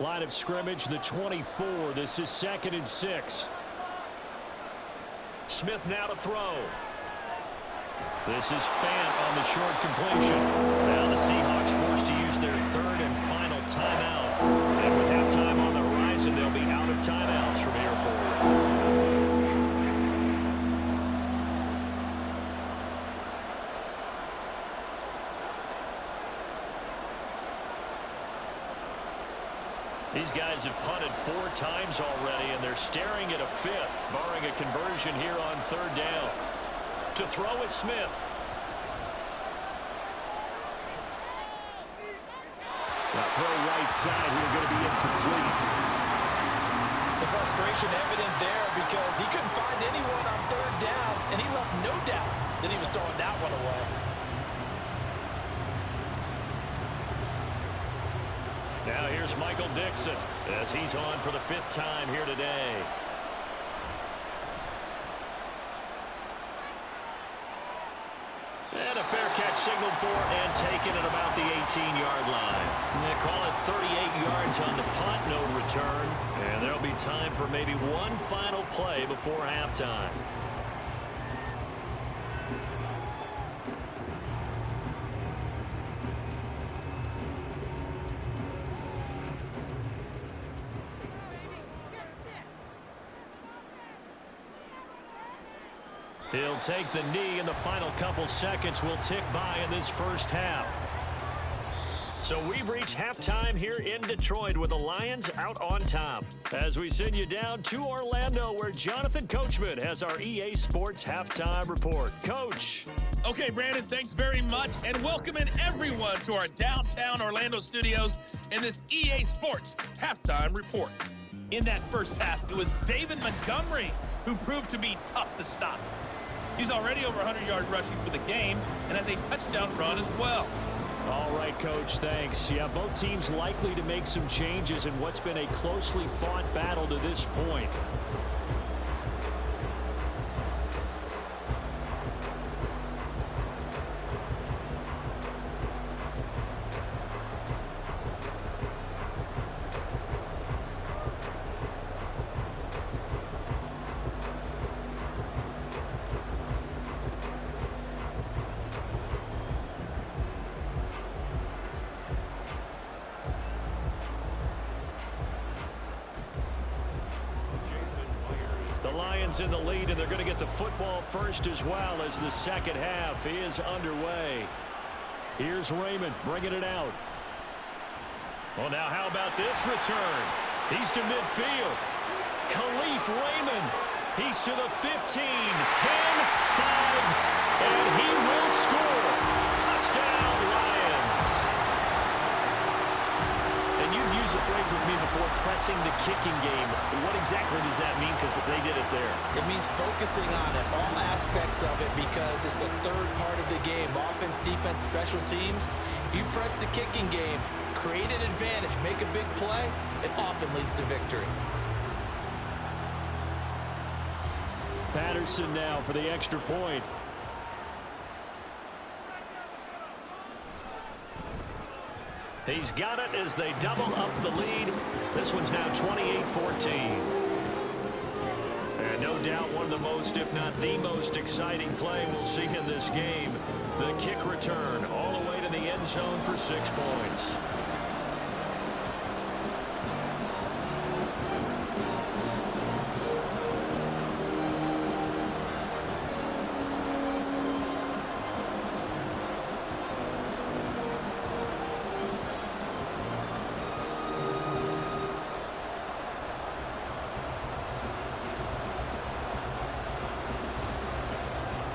Line of scrimmage, the 24. This is 2nd and 6. Smith now to throw. This is Fant on the short completion. Now the Seahawks forced to use their 3rd and final timeout. And with halftime on the horizon, they'll be out of timeouts from here forward. These guys have punted 4 times already, and they're staring at a 5th, barring a conversion here on 3rd down. To throw is Smith. That throw right side here going to be incomplete. The frustration evident there because he couldn't find anyone on 3rd down, and he left no doubt that he was throwing that one away. Now here's Michael Dixon as he's on for the 5th time here today. And a fair catch signaled for and taken at about the 18-yard line. And they call it 38 yards on the punt, no return. And there'll be time for maybe one final play before halftime. He'll take the knee, and the final couple seconds will tick by in this first half. So we've reached halftime here in Detroit with the Lions out on top. As we send you down to Orlando, where Jonathan Coachman has our EA Sports Halftime Report. Coach. Okay, Brandon, thanks very much, and welcoming everyone to our downtown Orlando studios in this EA Sports Halftime Report. In that first half, it was David Montgomery who proved to be tough to stop. He's already over 100 yards rushing for the game and has a touchdown run as well. All right, Coach, thanks. Yeah, both teams likely to make some changes in what's been a closely fought battle to this point. In the lead, and they're going to get the football first as well as the second half is underway. Here's Raymond bringing it out. Well, now how about this return? He's to midfield. Khalif Raymond. He's to the 15, 10, 5, and he will score. Touchdown, Lions. And you've used the phrase with me before, pressing the kicking game. What exactly does that mean? Because they did it there. It means focusing on it, all aspects of it, because it's the 3rd part of the game. Offense, defense, special teams. If you press the kicking game, create an advantage, make a big play, it often leads to victory. Patterson now for the extra point. He's got it as they double up the lead. This one's now 28-14. And no doubt one of the most, if not the most exciting play we'll see in this game. The kick return all the way to the end zone for 6 points.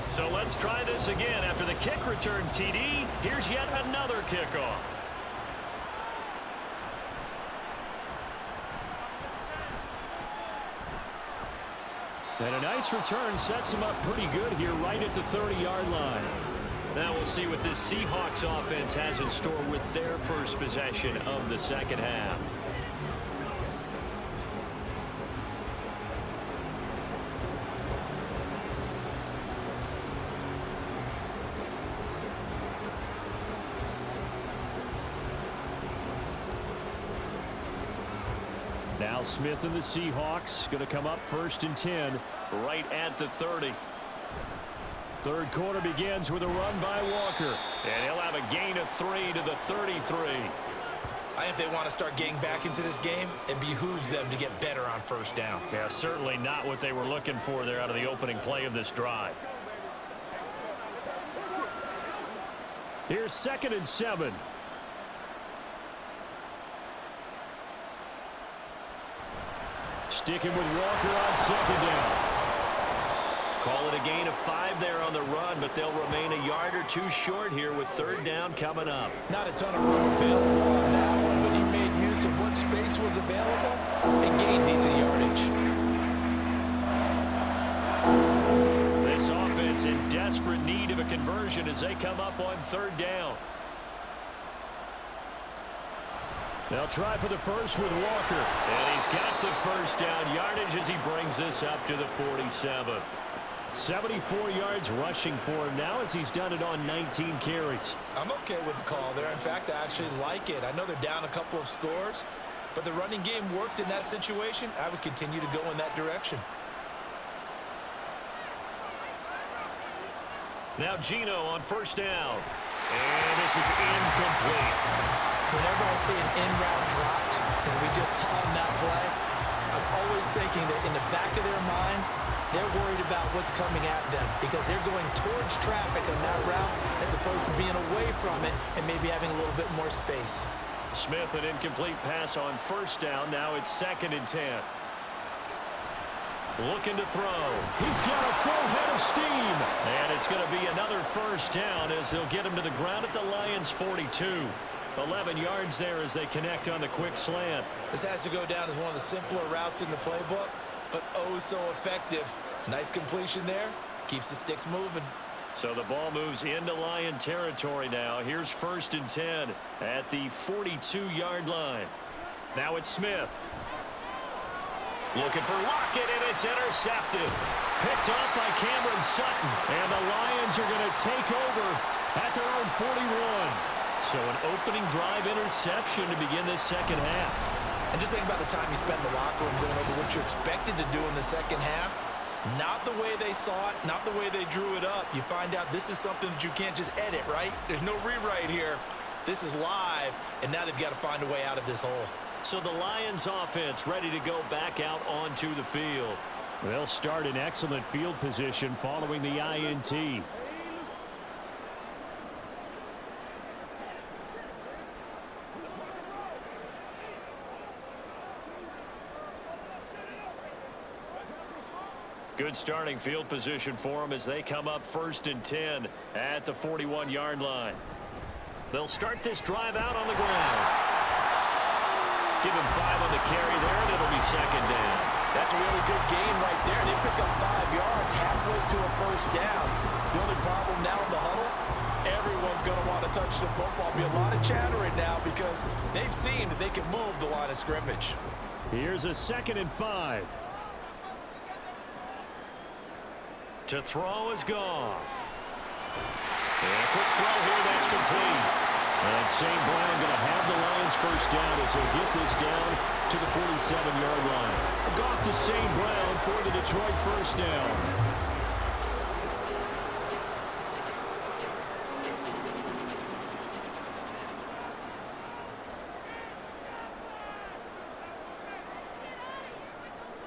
So let's try this again. After the kick return TD, here's yet another kickoff. And a nice return sets him up pretty good here right at the 30-yard line. Now we'll see what this Seahawks offense has in store with their first possession of the second half. Now Smith and the Seahawks going to come up 1st and 10. Right at the 30. Third quarter begins with a run by Walker. And he'll have a gain of 3 to the 33. I think they want to start getting back into this game. It behooves them to get better on 1st down. Yeah, certainly not what they were looking for there out of the opening play of this drive. Here's 2nd and 7. Sticking with Walker on 2nd down. Call it a gain of 5 there on the run, but they'll remain a yard or 2 short here with 3rd down coming up. Not a ton of room available on that one, but he made use of what space was available and gained decent yardage. This offense in desperate need of a conversion as they come up on 3rd down. They'll try for the first with Walker. And he's got the 1st down yardage as he brings this up to the 47. 74 yards rushing for him now as he's done it on 19 carries. I'm okay with the call there. In fact, I actually like it. I know they're down a couple of scores, but the running game worked in that situation. I would continue to go in that direction. Now Gino on 1st down. And this is incomplete. Whenever I see an in-route dropped, as we just saw in that play, I'm always thinking that in the back of their mind, they're worried about what's coming at them because they're going towards traffic on that route as opposed to being away from it and maybe having a little bit more space. Smith, an incomplete pass on 1st down. Now it's 2nd and 10. Looking to throw. He's got a full head of steam. And it's going to be another 1st down as they'll get him to the ground at the Lions' 42. 11 yards there as they connect on the quick slant. This has to go down as one of the simpler routes in the playbook, but oh so effective. Nice completion there. Keeps the sticks moving. So the ball moves into Lion territory now. Here's 1st and 10 at the 42-yard line. Now it's Smith. Looking for Lockett, and it's intercepted. Picked off by Cameron Sutton. And the Lions are going to take over at their own 41. So an opening drive interception to begin this 2nd half. And just think about the time you spent in the locker room going over what you're expected to do in the 2nd half. Not the way they saw it, not the way they drew it up. You find out this is something that you can't just edit, right? There's no rewrite here. This is live, and now they've got to find a way out of this hole. So the Lions offense ready to go back out onto the field. They'll start in excellent field position following the INT. Good starting field position for them as they come up 1st and 10 at the 41-yard line. They'll start this drive out on the ground. Give him 5 on the carry there, and it'll be 2nd down. That's a really good gain right there. They pick up 5 yards halfway to a 1st down. The only problem now in the huddle, everyone's going to want to touch the football. Be a lot of chattering now because they've seen that they can move the line of scrimmage. Here's a 2nd and 5. To throw is Goff. And a quick throw here, that's complete. And St. Brown going to have the Lions 1st down as he'll get this down to the 47-yard line. Goff to St. Brown for the Detroit 1st down.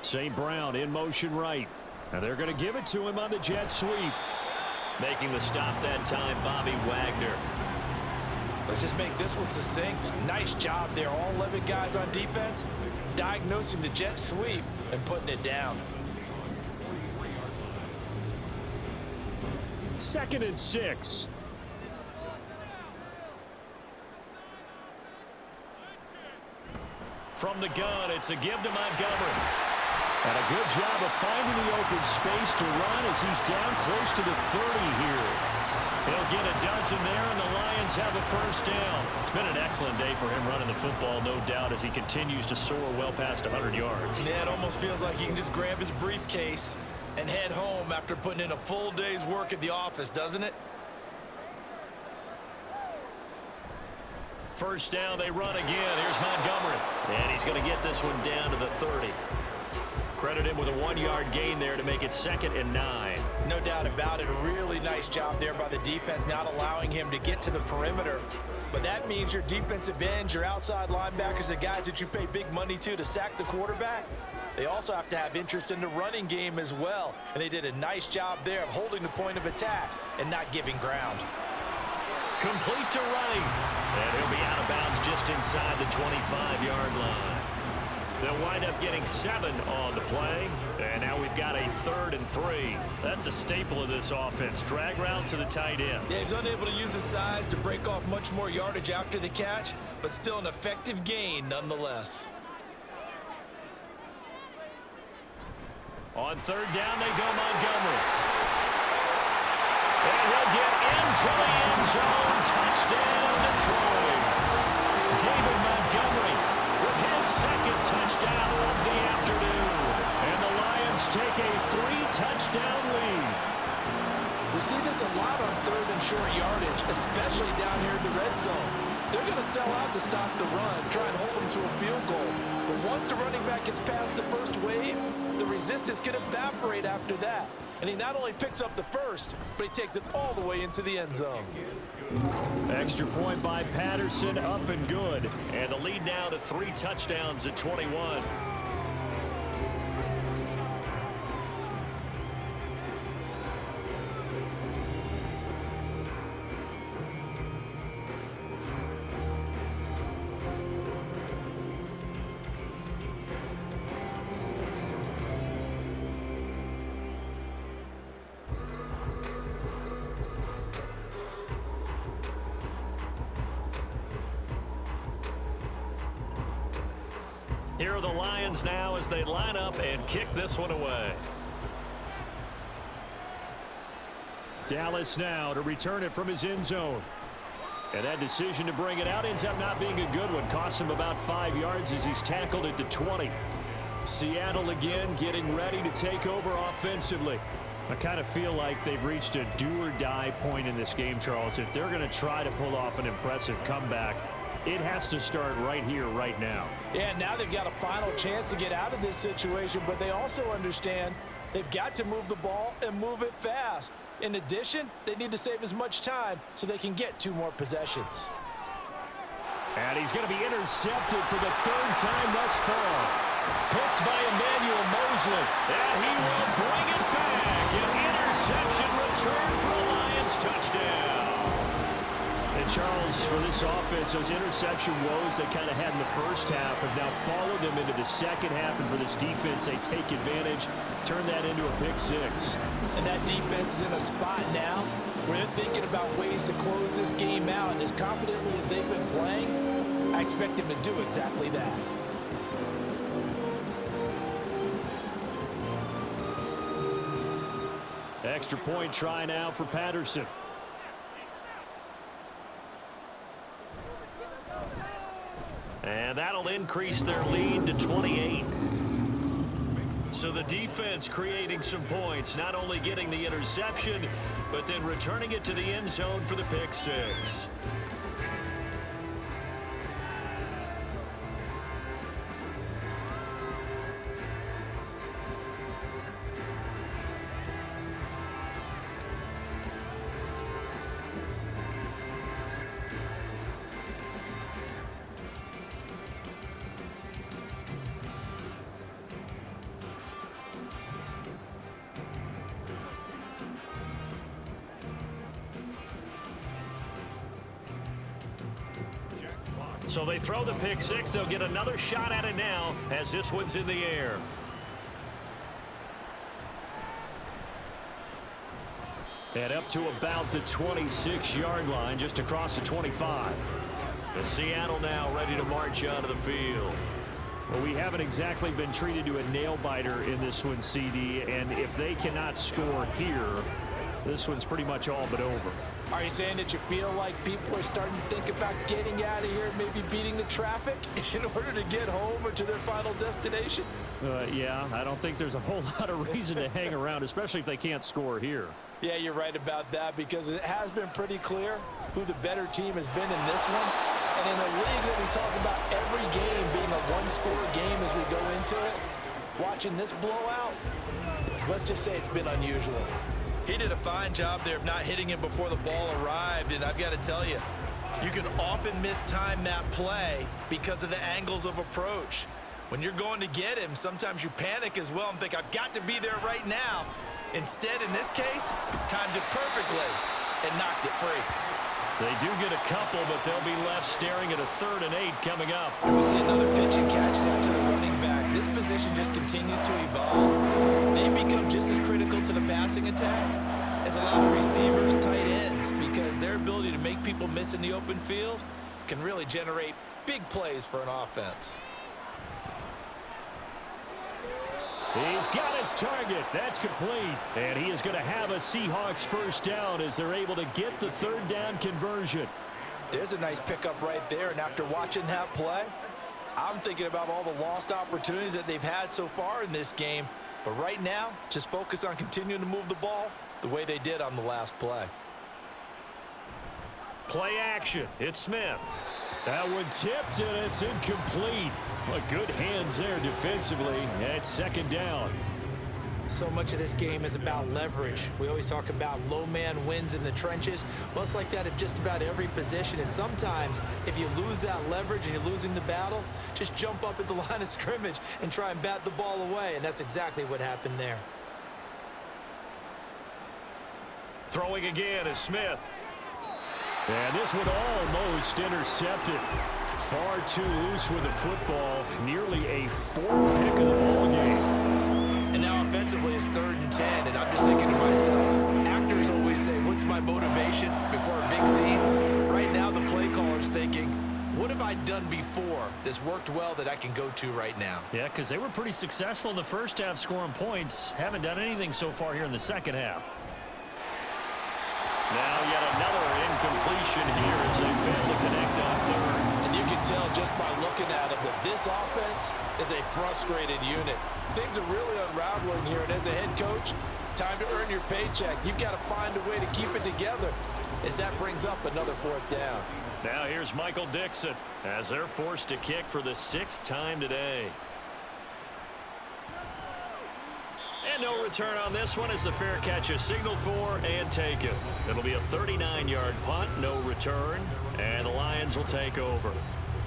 St. Brown in motion right. And they're going to give it to him on the jet sweep. Making the stop that time, Bobby Wagner. Let's just make this one succinct. Nice job there. All 11 guys on defense diagnosing the jet sweep and putting it down. 2nd and 6. From the gun, it's a give to Montgomery. And a good job of finding the open space to run as he's down close to the 30 here. He'll get a dozen there, and the Lions have a 1st down. It's been an excellent day for him running the football, no doubt, as he continues to soar well past 100 yards. Yeah, it almost feels like he can just grab his briefcase and head home after putting in a full day's work at the office, doesn't it? first down. They run again. Here's Montgomery. And he's going to get this one down to the 30. Credit him with a 1-yard gain there to make it 2nd and 9. No doubt about it. A really nice job there by the defense, not allowing him to get to the perimeter. But that means your defensive ends, your outside linebackers, the guys that you pay big money to sack the quarterback, they also have to have interest in the running game as well. And they did a nice job there of holding the point of attack and not giving ground. Complete to Wright. And he'll be out of bounds just inside the 25-yard line. They'll wind up getting 7 on the play. And now we've got a 3rd and 3. That's a staple of this offense. Drag route to the tight end. Yeah, he's unable to use his size to break off much more yardage after the catch, but still an effective gain nonetheless. On 3rd down, they go Montgomery. And he'll get into the end zone. Touchdown, Detroit. David Montgomery with his 2nd touchdown of the afternoon. And the Lions take a 3-touchdown lead. We see this a lot on 3rd and short yardage, especially down here in the red zone. They're going to sell out to stop the run, try and hold them to a field goal. But once the running back gets past the first wave, the resistance can evaporate after that. And he not only picks up the first, but he takes it all the way into the end zone. Extra point by Patterson, up and good. And the lead now to 3 touchdowns at 21. Here are the Lions now as they line up and kick this one away. Dallas now to return it from his end zone. And that decision to bring it out ends up not being a good one. Costs him about 5 yards as he's tackled at the 20. Seattle again getting ready to take over offensively. I kind of feel like they've reached a do-or-die point in this game, Charles. If they're going to try to pull off an impressive comeback, it has to start right here, right now. Yeah, now they've got a final chance to get out of this situation, but they also understand they've got to move the ball and move it fast. In addition, they need to save as much time so they can get 2 more possessions. And he's going to be intercepted for the 3rd time thus far. Picked by Emmanuel Mosley. And he will bring it back. An interception return for the Lions touchdown. And Charles, for this offense, those interception woes they kind of had in the first half have now followed them into the second half. And for this defense, they take advantage, turn that into a pick 6. And that defense is in a spot now where they're thinking about ways to close this game out. And as confidently as they've been playing, I expect them to do exactly that. Extra point try now for Patterson. And that'll increase their lead to 28. So the defense creating some points, not only getting the interception, but then returning it to the end zone for the pick 6. So they throw the pick 6. They'll get another shot at it now as this one's in the air. And up to about the 26-yard line, just across the 25. The Seattle now ready to march onto the field. Well, we haven't exactly been treated to a nail-biter in this one, CD, and if they cannot score here, this one's pretty much all but over. Are you saying that you feel like people are starting to think about getting out of here and maybe beating the traffic in order to get home or to their final destination? Yeah, I don't think there's a whole lot of reason to hang around, especially if they can't score here. Yeah, you're right about that because it has been pretty clear who the better team has been in this one. And in a league that we talk about every game being a one-score game as we go into it, watching this blowout, let's just say it's been unusual. He did a fine job there of not hitting him before the ball arrived, and I've got to tell you, you can often mistime that play because of the angles of approach. When you're going to get him, sometimes you panic as well and think, I've got to be there right now. Instead, in this case, timed it perfectly and knocked it free. They do get a couple, but they'll be left staring at a 3rd and 8 coming up. And we see another pitch and catch there to the running back. This position just continues to evolve. They become just as critical to the passing attack as a lot of receivers, tight ends, because their ability to make people miss in the open field can really generate big plays for an offense. He's got his target. That's complete. And he is going to have a Seahawks first down as they're able to get the 3rd down conversion. There's a nice pickup right there, and after watching that play, I'm thinking about all the lost opportunities that they've had so far in this game. But right now, just focus on continuing to move the ball the way they did on the last play. Play action. It's Smith. That one tipped, and it's incomplete. Well, good hands there defensively at 2nd down. So much of this game is about leverage. We always talk about low man wins in the trenches. Well, it's like that at just about every position. And sometimes, if you lose that leverage and you're losing the battle, just jump up at the line of scrimmage and try and bat the ball away. And that's exactly what happened there. Throwing again is Smith. And this one almost intercepted. Far too loose with the football. Nearly a 4th pick of the ball game. And now offensively it's 3rd and 10. And I'm just thinking to myself, actors always say, what's my motivation before a big scene? Right now the play caller's thinking, what have I done before that's worked well that I can go to right now? Yeah, because they were pretty successful in the first half scoring points. Haven't done anything so far here in the second half. Now yet another incompletion here as they fail to connect on 3rd. And you can tell just by looking at it that this offense is a frustrated unit. Things are really unraveling here, and as a head coach, time to earn your paycheck. You've got to find a way to keep it together as that brings up another 4th down. Now here's Michael Dixon as they're forced to kick for the 6th time today. And no return on this one as the fair catch is signaled for and taken. It'll be a 39-yard punt, no return, and the Lions will take over.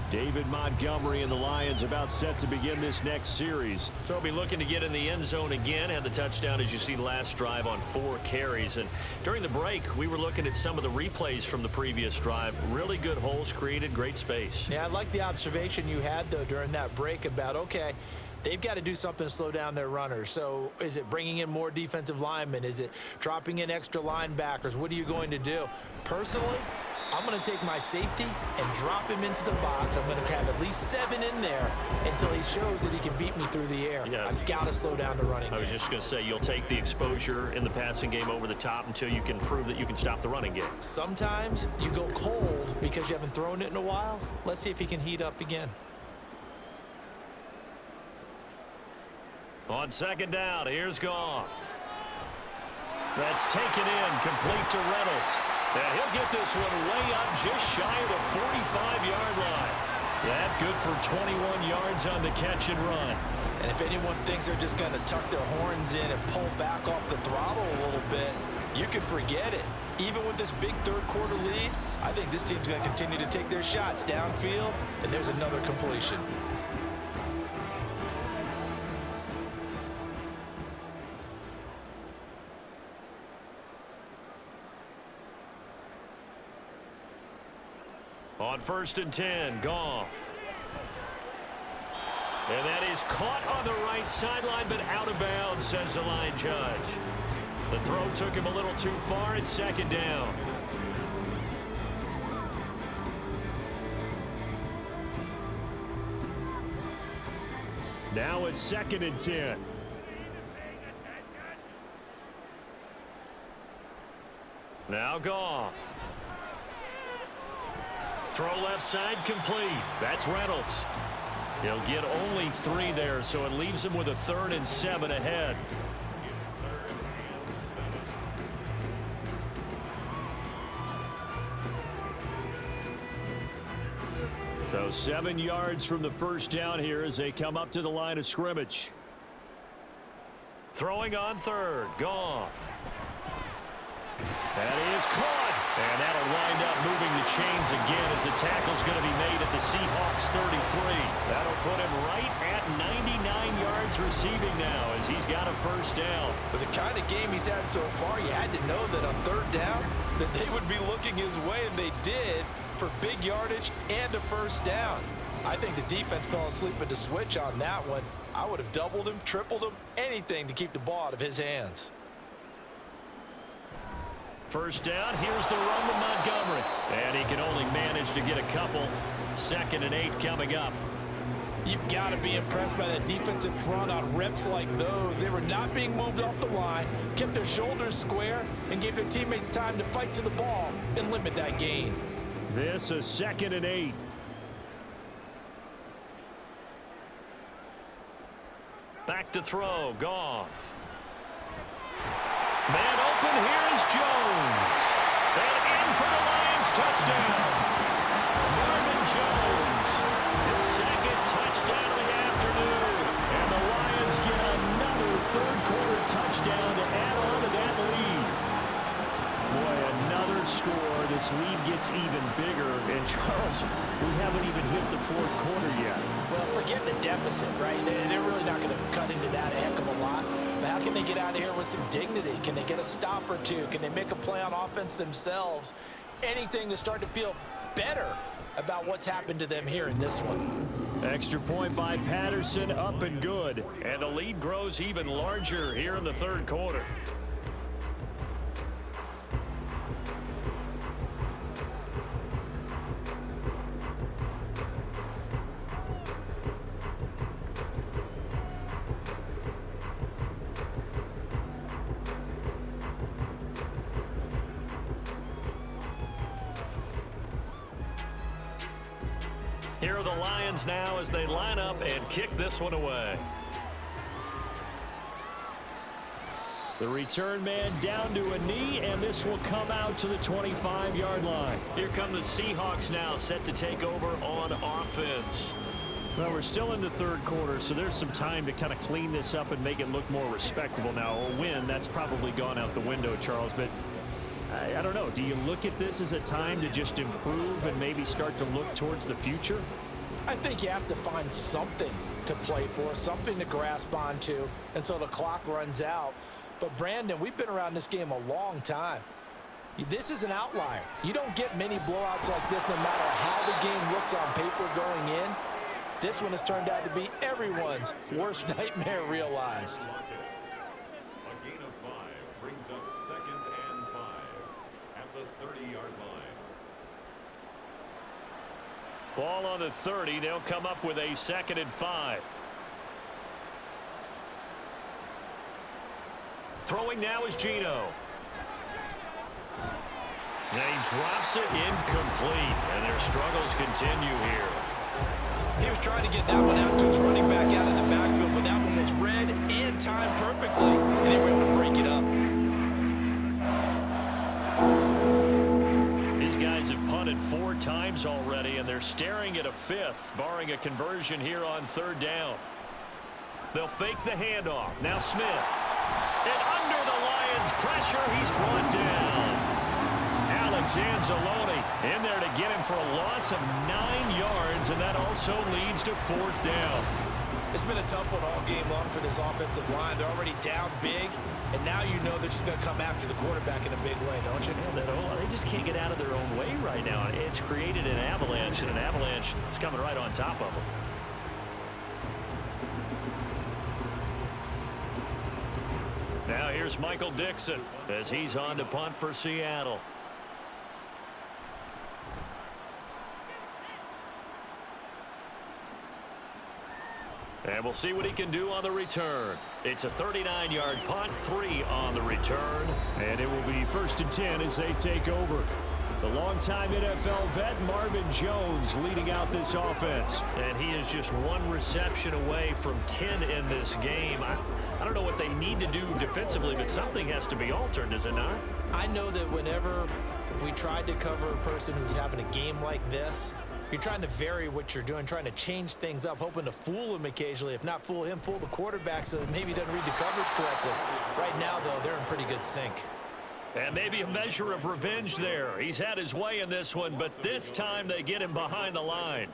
David Montgomery and the Lions about set to begin this next series. So he'll be looking to get in the end zone again. Had the touchdown, as you see, last drive on 4 carries. And during the break, we were looking at some of the replays from the previous drive. Really good holes created, great space. Yeah, I like the observation you had, though, during that break about, okay, they've got to do something to slow down their runners. So is it bringing in more defensive linemen? Is it dropping in extra linebackers? What are you going to do? Personally, I'm going to take my safety and drop him into the box. I'm going to have at least 7 in there until he shows that he can beat me through the air. Yeah. I've got to slow down the running game. I was just going to say, you'll take the exposure in the passing game over the top until you can prove that you can stop the running game. Sometimes you go cold because you haven't thrown it in a while. Let's see if he can heat up again. On 2nd down, here's Goff. That's taken in, complete to Reynolds. And he'll get this one way up just shy of the 45-yard line. That good for 21 yards on the catch and run. And if anyone thinks they're just going to tuck their horns in and pull back off the throttle a little bit, you can forget it. Even with this big 3rd quarter lead, I think this team's going to continue to take their shots downfield, and there's another completion. On 1st and 10, Goff. And that is caught on the right sideline, but out of bounds, says the line judge. The throw took him a little too far. It's 2nd down. Now it's 2nd and 10. Now Goff. Throw left side complete. That's Reynolds. He'll get only 3 there, so it leaves him with a 3rd and 7 ahead. So 7 yards from the first down here as they come up to the line of scrimmage. Throwing on third. Goff. That is caught. And that'll wind up moving the chains again as the tackle's going to be made at the Seahawks 33. That'll put him right at 99 yards receiving now as he's got a first down. With the kind of game he's had so far, you had to know that on third down that they would be looking his way, and they did, for big yardage and a first down. I think the defense fell asleep at the switch on that one. I would have doubled him, tripled him, anything to keep the ball out of his hands. First down, here's the run to Montgomery. And he can only manage to get a couple. 2nd and 8 coming up. You've got to be impressed by that defensive front on reps like those. They were not being moved off the line, kept their shoulders square, and gave their teammates time to fight to the ball and limit that gain. This is 2nd and 8. Back to throw, Goff. Man open, here's Jones. And in for the Lions, touchdown. Marvin Jones, his 2nd touchdown of the afternoon. And the Lions get another third-quarter touchdown to add on to that lead. Boy, another score. This lead gets even bigger. And, Charles, we haven't even hit the 4th quarter yet. Well, forget the deficit, right? They're really not going to cut into that a heck of a lot. But how can they get out of here with some dignity? Can they get a stop or two? Can they make a play on offense themselves? Anything to start to feel better about what's happened to them here in this one. Extra point by Patterson, up and good. And the lead grows even larger here in the 3rd quarter. Here are the Lions now as they line up and kick this one away. The return man down to a knee, and this will come out to the 25-yard line. Here come the Seahawks now, set to take over on offense. Well, we're still in the 3rd quarter, so there's some time to kind of clean this up and make it look more respectable. Now, a win, that's probably gone out the window, Charles, but I don't know. Do you look at this as a time to just improve and maybe start to look towards the future? I think you have to find something to play for, something to grasp onto until the clock runs out. But, Brandon, we've been around this game a long time. This is an outlier. You don't get many blowouts like this no matter how the game looks on paper going in. This one has turned out to be everyone's worst nightmare realized. A gain of 5 brings up 2nd and 5 at the 30-yard line. Ball on the 30. They'll come up with a 2nd and 5. Throwing now is Geno. And he drops it incomplete. And their struggles continue here. He was trying to get that one out to his running back out of the backfield, but that one was read and timed perfectly, and they were able to break it up. These guys have punted 4 times already, and they're staring at a 5th, barring a conversion here on 3rd down. They'll fake the handoff. Now Smith. And under the Lions' pressure, he's brought down. Alex Anzalone in there to get him for a loss of 9 yards, and that also leads to 4th down. It's been a tough one all game long for this offensive line. They're already down big, and now you know they're just going to come after the quarterback in a big way, don't you? Yeah, they just can't get out of their own way right now. It's created an avalanche, and an avalanche is coming right on top of them. Now here's Michael Dixon as he's on to punt for Seattle. And we'll see what he can do on the return. It's a 39-yard punt, 3 on the return. And it will be 1st and 10 as they take over. The longtime NFL vet Marvin Jones leading out this offense. And he is just 1 reception away from 10 in this game. I don't know what they need to do defensively, but something has to be altered, is it not? I know that whenever we tried to cover a person who's having a game like this, You're trying to vary what you're doing, trying to change things up, hoping to fool him occasionally. If not fool him, fool the quarterback so that maybe he doesn't read the coverage correctly. Right now, though, they're in pretty good sync. And maybe a measure of revenge there. He's had his way in this one, but this time they get him behind the line.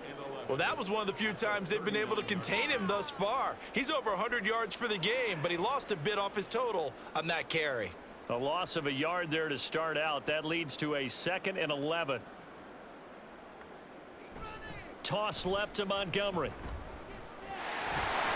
Well, that was one of the few times they've been able to contain him thus far. He's over 100 yards for the game, but he lost a bit off his total on that carry. A loss of a yard there to start out. That leads to a 2nd and 11. Toss left to Montgomery.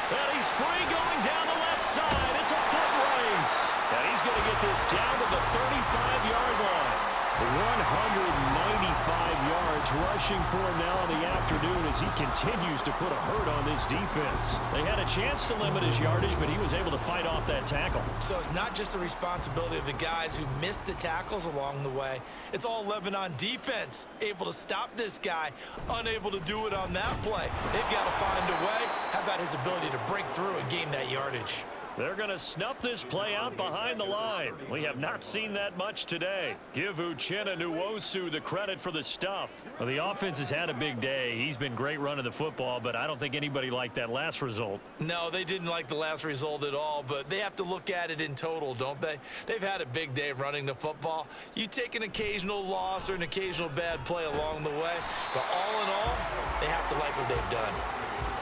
And he's free going down the left side. It's a foot race. And he's going to get this down to the 35-yard line. 195 yards rushing for him now in the afternoon as he continues to put a hurt on this defense. They had a chance to limit his yardage, but he was able to fight off that tackle. So it's not just the responsibility of the guys who missed the tackles along the way. It's all 11 on defense, able to stop this guy, unable to do it on that play. They've got to find a way. How about his ability to break through and gain that yardage? They're going to snuff this play out behind the line. We have not seen that much today. Give Uchenna Nwosu the credit for the stuff. Well, the offense has had a big day. He's been great running the football, but I don't think anybody liked that last result. No, they didn't like the last result at all, but they have to look at it in total, don't they? They've had a big day running the football. You take an occasional loss or an occasional bad play along the way, but all in all, they have to like what they've done.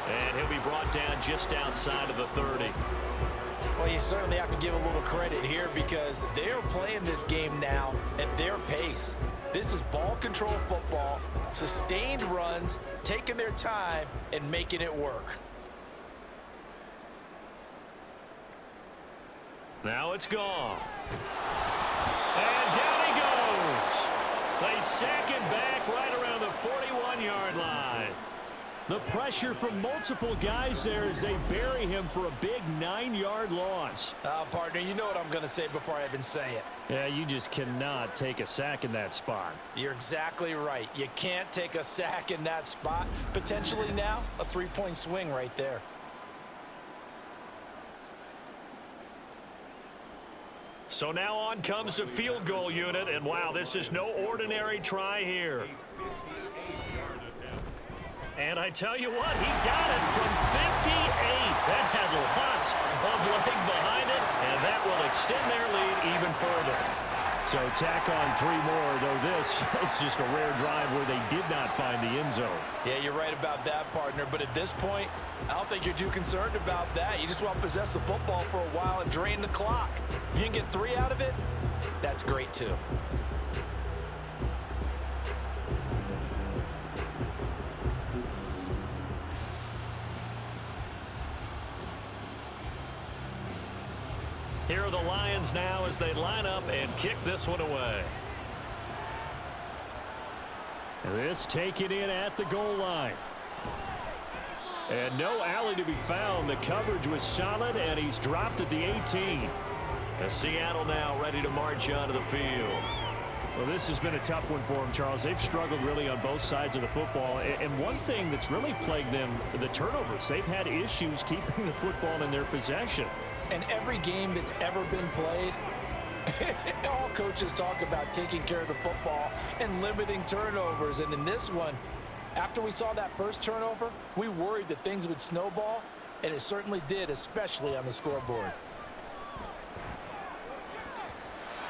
And he'll be brought down just outside of the 30. Well, you certainly have to give a little credit here because they're playing this game now at their pace. This is ball control football, sustained runs, taking their time, and making it work. Now it's Goff. And down he goes. They sack him back right around the 41-yard line. The pressure from multiple guys there as they bury him for a big 9-yard loss. Partner, you know what I'm going to say before I even say it. Yeah, you just cannot take a sack in that spot. You're exactly right. You can't take a sack in that spot. Potentially now, a 3-point swing right there. So now on comes the field goal unit, and wow, this is no ordinary try here. And I tell you what, he got it from 58. That had lots of leg behind it, and that will extend their lead even further. So tack on 3 more, though this, it's just a rare drive where they did not find the end zone. Yeah, you're right about that, partner. But at this point, I don't think you're too concerned about that. You just want to possess the football for a while and drain the clock. If you can get 3 out of it, that's great too. Here are the Lions now as they line up and kick this one away. This taken in at the goal line. And no alley to be found. The coverage was solid, and he's dropped at the 18. As Seattle now ready to march onto the field. Well, this has been a tough one for them, Charles. They've struggled really on both sides of the football. And one thing that's really plagued them, the turnovers. They've had issues keeping the football in their possession. And every game that's ever been played, all coaches talk about taking care of the football and limiting turnovers. And in this one, after we saw that first turnover, we worried that things would snowball, and it certainly did, especially on the scoreboard.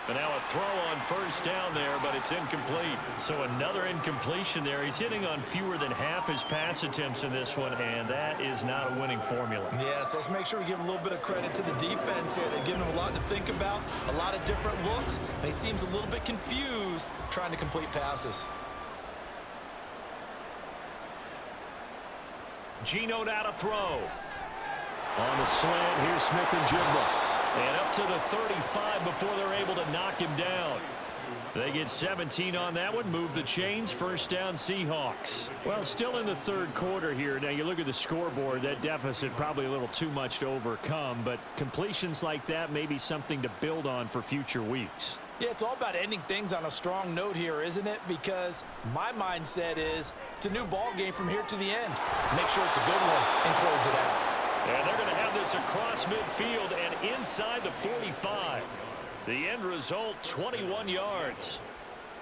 And now a throw on first down there, but it's incomplete. So another incompletion there. He's hitting on fewer than half his pass attempts in this one, and that is not a winning formula. Yes, let's make sure we give a little bit of credit to the defense here. They're giving him a lot to think about, a lot of different looks, and he seems a little bit confused trying to complete passes. Geno out to throw. On the slant, here's Smith and Jigba. And up to the 35 before they're able to knock him down. They get 17 on that one, move the chains, first down Seahawks. Well, still in the third quarter here. Now you look at the scoreboard, that deficit probably a little too much to overcome, but completions like that may be something to build on for future weeks. Yeah, it's all about ending things on a strong note here, isn't it? Because my mindset is it's a new ball game from here to the end. Make sure it's a good one and close it out. And they're going to have this across midfield and inside the 45. The end result, 21 yards.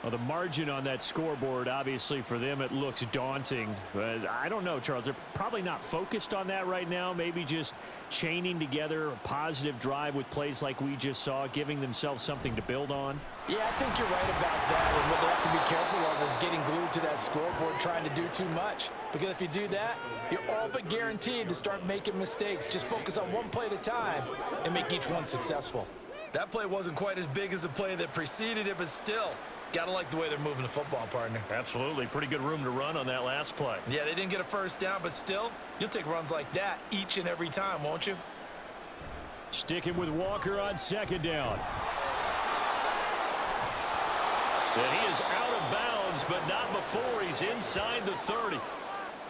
Well, the margin on that scoreboard, obviously, for them, it looks daunting. But I don't know, Charles. They're probably not focused on that right now. Maybe just chaining together a positive drive with plays like we just saw, giving themselves something to build on. Yeah, I think you're right about that. And what they have to be careful of is getting glued to that scoreboard, trying to do too much. Because if you do that, you're all but guaranteed to start making mistakes. Just focus on one play at a time and make each one successful. That play wasn't quite as big as the play that preceded it, but still, gotta like the way they're moving the football, partner. Absolutely. Pretty good room to run on that last play. Yeah, they didn't get a first down, but still, you'll take runs like that each and every time, won't you? Sticking with Walker on second down. And he is out of bounds, but not before he's inside the 30.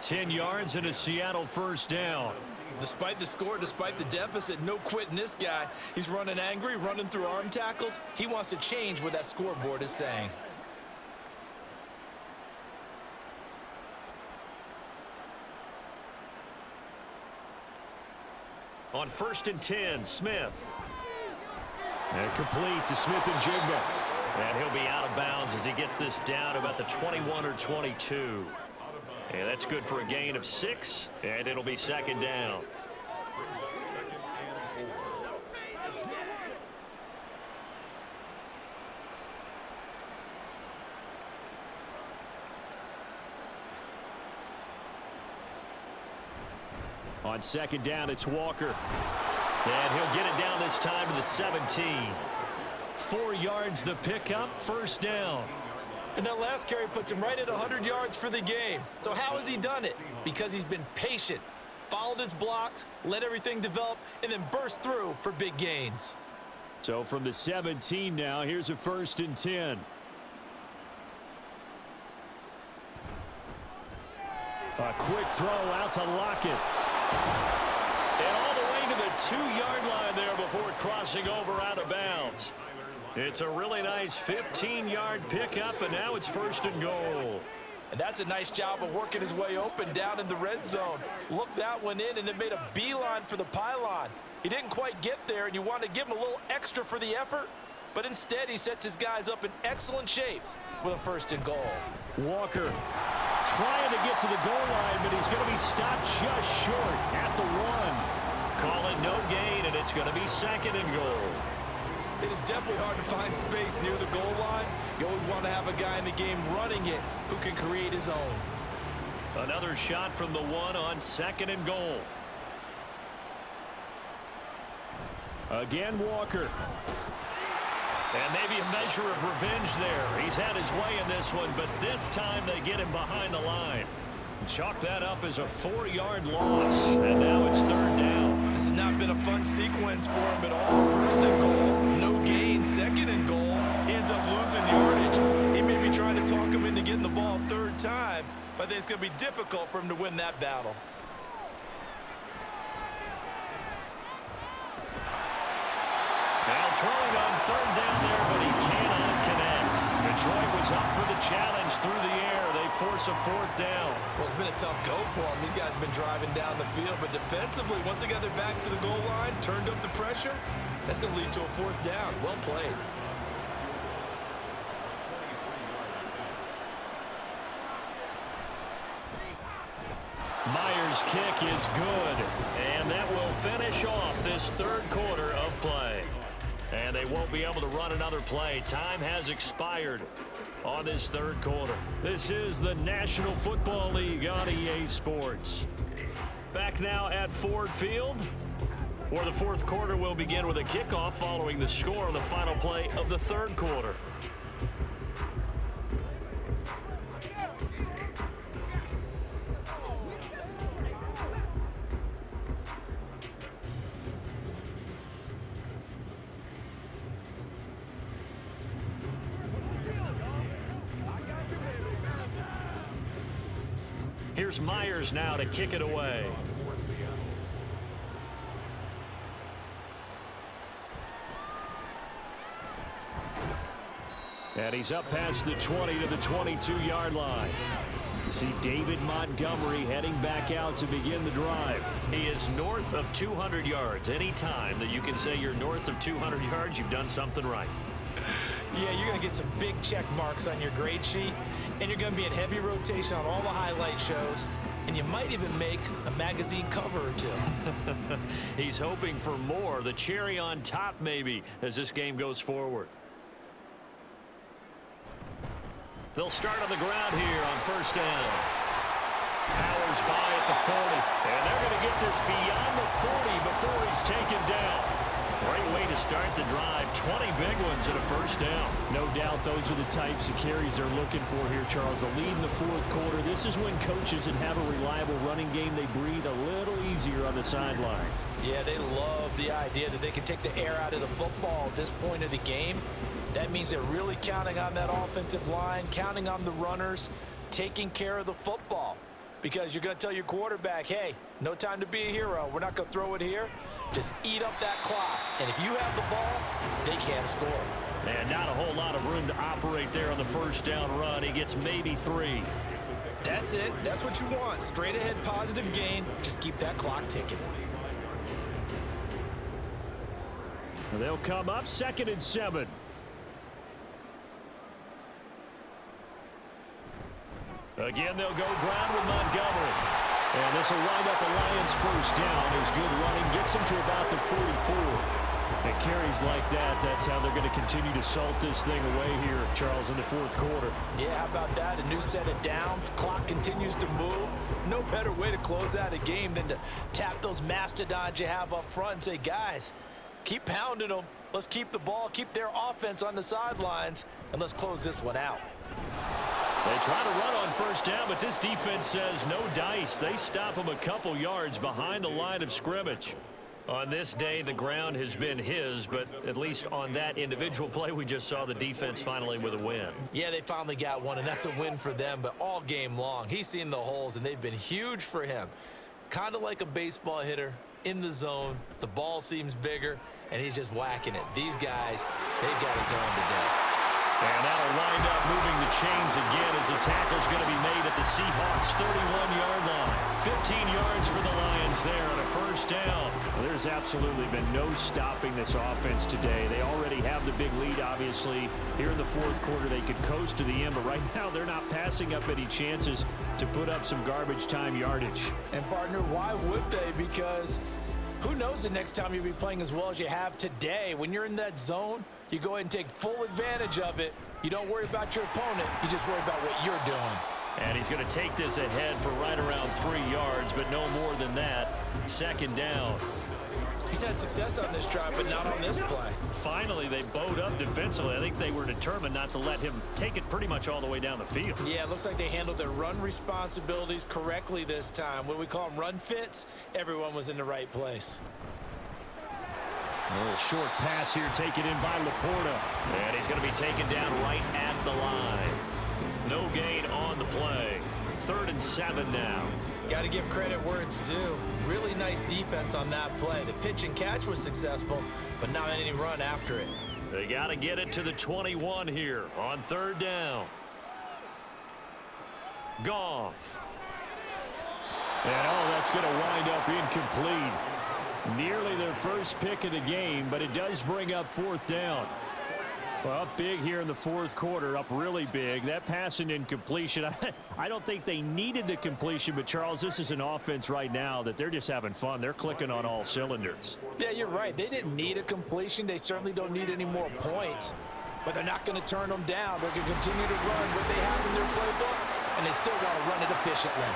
10 yards and a Seattle first down. Despite the score, despite the deficit, no quitting this guy. He's running angry, running through arm tackles. He wants to change what that scoreboard is saying. On 1st and 10, Smith. And complete to Smith and Jigba. And he'll be out of bounds as he gets this down about the 21 or 22. And that's good for a gain of 6, and it'll be second down. On second down, it's Walker. And he'll get it down this time to the 17. 4 yards the pickup, first down. And that last carry puts him right at 100 yards for the game. So how has he done it? Because he's been patient, followed his blocks, let everything develop, and then burst through for big gains. So from the 17 now, here's a 1st and 10. A quick throw out to Lockett. And all the way to the 2-yard line there before crossing over out of bounds. It's a really nice 15-yard pickup, and now it's 1st and goal. And that's a nice job of working his way open down in the red zone. Looked that one in and then made a beeline for the pylon. He didn't quite get there, and you want to give him a little extra for the effort, but instead he sets his guys up in excellent shape with a 1st and goal. Walker trying to get to the goal line, but he's going to be stopped just short at the 1. Call it no gain, and it's going to be 2nd and goal. It is definitely hard to find space near the goal line. You always want to have a guy in the game running it who can create his own. Another shot from the 1 on 2nd and goal. Again, Walker. And maybe a measure of revenge there. He's had his way in this one, but this time they get him behind the line. Chalk that up as a 4-yard loss, and now it's 3rd down. This has not been a fun sequence for him at all. 1st and goal, no gain. 2nd and goal, he ends up losing yardage. He may be trying to talk him into getting the ball 3rd time, but I think it's going to be difficult for him to win that battle. Now throwing on 3rd down there, but he cannot connect. Detroit was up for the challenge through the air. They force a 4th down. Well, it's been a tough go for them. These guys have been driving down the field, but defensively, once they got their backs to the goal line, turned up the pressure, that's going to lead to a 4th down. Well played. Myers' kick is good, and that will finish off this 3rd quarter of play. And they won't be able to run another play. Time has expired on this 3rd quarter. This is the National Football League on EA Sports. Back now at Ford Field, where the 4th quarter will begin with a kickoff following the score on the final play of the 3rd quarter. Here's Myers now to kick it away. And he's up past the 20 to the 22-yard line. You see David Montgomery heading back out to begin the drive. He is north of 200 yards. Any time that you can say you're north of 200 yards, you've done something right. Yeah, you're going to get some big check marks on your grade sheet, and you're going to be in heavy rotation on all the highlight shows, and you might even make a magazine cover or two. He's hoping for more, the cherry on top maybe, as this game goes forward. They'll start on the ground here on first down. Powers by at the 40, and they're going to get this beyond the 40 before he's taken down. Great way to start the drive. 20 big ones and a first down. No doubt those are the types of carries they're looking for here, Charles. The lead in the fourth quarter. This is when coaches that have a reliable running game, they breathe a little easier on the sideline. Yeah, they love the idea that they can take the air out of the football at this point of the game. That means they're really counting on that offensive line, counting on the runners, taking care of the football. Because you're going to tell your quarterback, hey, no time to be a hero. We're not going to throw it here. Just eat up that clock. And if you have the ball, they can't score. And not a whole lot of room to operate there on the first down run. He gets maybe 3. That's it. That's what you want. Straight ahead positive gain. Just keep that clock ticking. They'll come up 2nd and 7. Again, they'll go ground with Montgomery. And this will wind up a Lions first down. His good running gets him to about the 44. It carries like that. That's how they're going to continue to salt this thing away here, Charles, in the fourth quarter. Yeah, how about that? A new set of downs. Clock continues to move. No better way to close out a game than to tap those mastodons you have up front and say, guys, keep pounding them. Let's keep the ball, keep their offense on the sidelines, and let's close this one out. They try to run on first down, but this defense says no dice. They stop him a couple yards behind the line of scrimmage. On this day, the ground has been his, but at least on that individual play, we just saw the defense finally with a win. Yeah, they finally got one, and that's a win for them, but all game long, he's seen the holes, and they've been huge for him. Kind of like a baseball hitter in the zone. The ball seems bigger, and he's just whacking it. These guys, they've got it going today. And that'll wind up moving the chains again as the tackle's going to be made at the Seahawks' 31-yard line. 15 yards for the Lions there on a first down. Well, there's absolutely been no stopping this offense today. They already have the big lead, obviously. Here in the fourth quarter, they could coast to the end, but right now they're not passing up any chances to put up some garbage time yardage. And, partner, why would they? Because who knows the next time you'll be playing as well as you have today. When you're in that zone, you go ahead and take full advantage of it. You don't worry about your opponent. You just worry about what you're doing. And he's going to take this ahead for right around 3 yards, but no more than that. Second down. He's had success on this drive, but not on this play. Finally, they bowed up defensively. I think they were determined not to let him take it pretty much all the way down the field. Yeah, it looks like they handled their run responsibilities correctly this time. When we call them run fits, everyone was in the right place. A little short pass here taken in by Laporta. And he's going to be taken down right at the line. No gain on the play. 3rd and 7 now. Got to give credit where it's due. Really nice defense on that play. The pitch and catch was successful, but not any run after it. They got to get it to the 21 here on 3rd down. Goff. And that's going to wind up incomplete. Nearly their first pick of the game, but it does bring up 4th down. Well, up big here in the fourth quarter, up really big. That pass and incompletion, I don't think they needed the completion, but, Charles, this is an offense right now that they're just having fun. They're clicking on all cylinders. Yeah, you're right. They didn't need a completion. They certainly don't need any more points, but they're not going to turn them down. They're going to continue to run what they have in their playbook, and they still want to run it efficiently.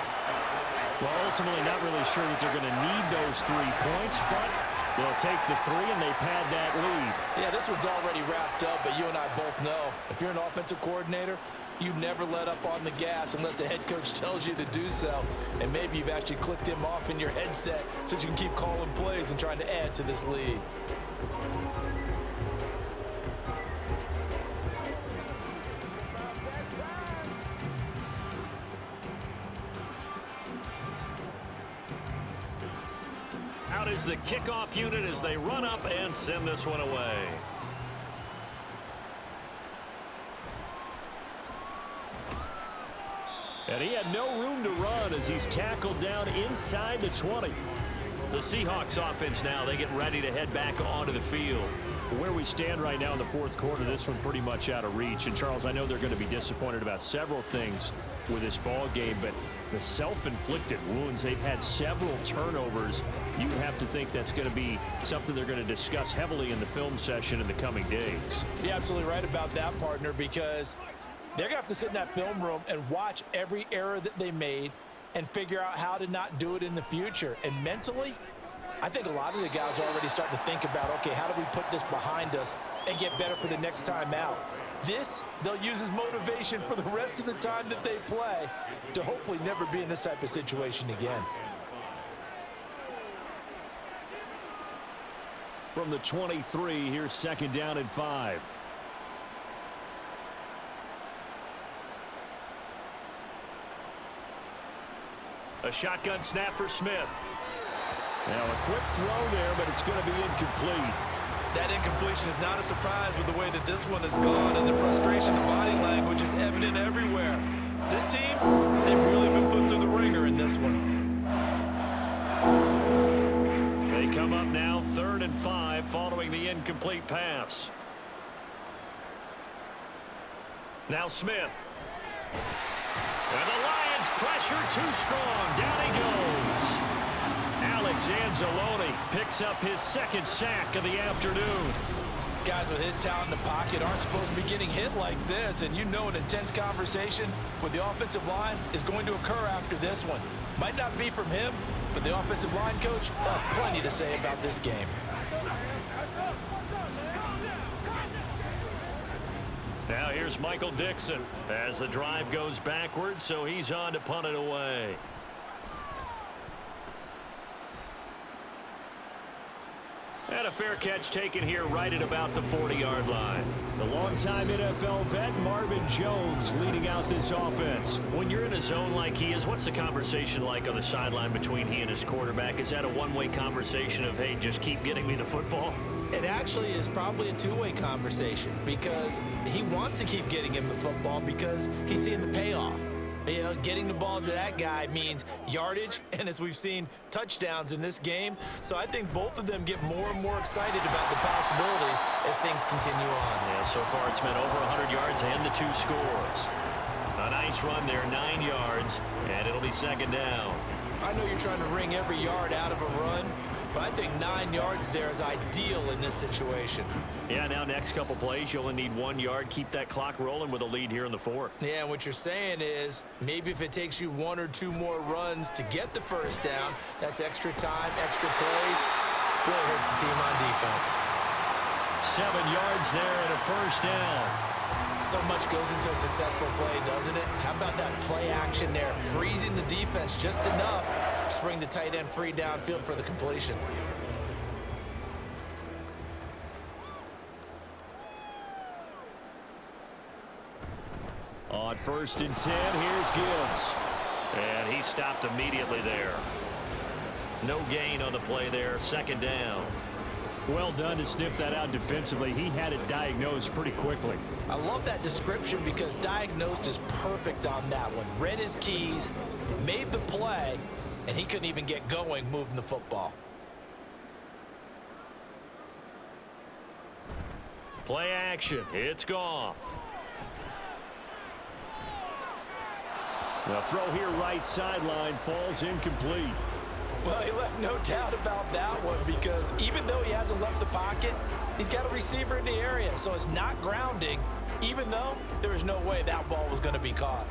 Well, ultimately, not really sure that they're going to need those 3 points, but they'll take the 3 and they pad that lead. Yeah, this one's already wrapped up, but you and I both know if you're an offensive coordinator, you never let up on the gas unless the head coach tells you to do so. And maybe you've actually clicked him off in your headset so you can keep calling plays and trying to add to this lead. Out is the kickoff unit as they run up and send this one away. And he had no room to run as he's tackled down inside the 20. The Seahawks offense now, they get ready to head back onto the field. Where we stand right now in the fourth quarter, this one pretty much out of reach. And, Charles, I know they're going to be disappointed about several things with this ball game, but the self-inflicted wounds, they've had several turnovers. You have to think that's going to be something they're going to discuss heavily in the film session in the coming days. You're absolutely right about that, partner, because they're going to have to sit in that film room and watch every error that they made and figure out how to not do it in the future. And mentally, I think a lot of the guys are already starting to think about, okay, how do we put this behind us and get better for the next time out? This, they'll use as motivation for the rest of the time that they play to hopefully never be in this type of situation again. From the 23, here's second down and 5. A shotgun snap for Smith. Now a quick throw there, but it's going to be incomplete. That incompletion is not a surprise with the way that this one has gone, and the frustration of body language is evident everywhere. This team, they've really been put through the ringer in this one. They come up now 3rd and 5 following the incomplete pass. Now Smith. And the Lions pressure too strong. Down he goes. Alex Anzalone picks up his second sack of the afternoon. Guys with his talent in the pocket aren't supposed to be getting hit like this, and you know an intense conversation with the offensive line is going to occur after this one. Might not be from him, but the offensive line coach will have plenty to say about this game. Now here's Michael Dixon as the drive goes backwards, so he's on to punt it away. And a fair catch taken here right at about the 40-yard line. The longtime NFL vet Marvin Jones leading out this offense. When you're in a zone like he is, what's the conversation like on the sideline between he and his quarterback? Is that a one-way conversation of, hey, just keep getting me the football? It actually is probably a two-way conversation because he wants to keep getting him the football because he's seeing the payoff. You know, getting the ball to that guy means yardage, and as we've seen, touchdowns in this game. So I think both of them get more and more excited about the possibilities as things continue on. Yeah, so far it's been over 100 yards and the 2 scores. A nice run there, 9 yards, and it'll be second down. I know you're trying to wring every yard out of a run, but I think 9 yards there is ideal in this situation. Yeah, now next couple plays, you only need 1 yard. Keep that clock rolling with a lead here in the 4th. Yeah, and what you're saying is maybe if it takes you 1 or 2 more runs to get the first down, that's extra time, extra plays. Really hurts the team on defense. 7 yards there and a first down. So much goes into a successful play, doesn't it? How about that play action there? Freezing the defense just enough to bring the tight end free downfield for the completion. On 1st and 10, here's Gibbs. And he stopped immediately there. No gain on the play there, second down. Well done to sniff that out defensively. He had it diagnosed pretty quickly. I love that description because diagnosed is perfect on that one. Read his keys, made the play, and he couldn't even get going moving the football. Play action. It's Goff. The throw here right sideline falls incomplete. Well, he left no doubt about that one because even though he hasn't left the pocket, he's got a receiver in the area, so it's not grounding, even though there was no way that ball was going to be caught.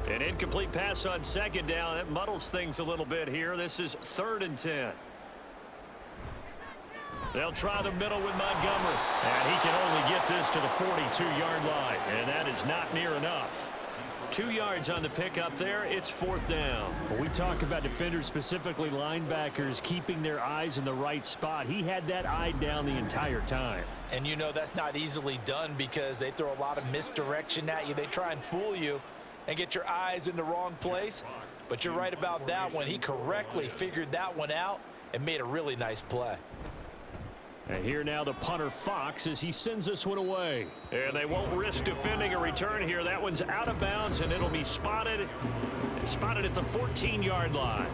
An incomplete pass on second down. That muddles things a little bit here. This is 3rd and 10. They'll try the middle with Montgomery. And he can only get this to the 42-yard line, and that is not near enough. 2 yards on the pickup there. It's 4th down. We talk about defenders, specifically linebackers, keeping their eyes in the right spot. He had that eye down the entire time. And you know that's not easily done because they throw a lot of misdirection at you. They try and fool you and get your eyes in the wrong place. But you're right about that one. He correctly figured that one out and made a really nice play. And here now the punter Fox as he sends this one away. And they won't risk defending a return here. That one's out of bounds, and it'll be spotted at the 14-yard line.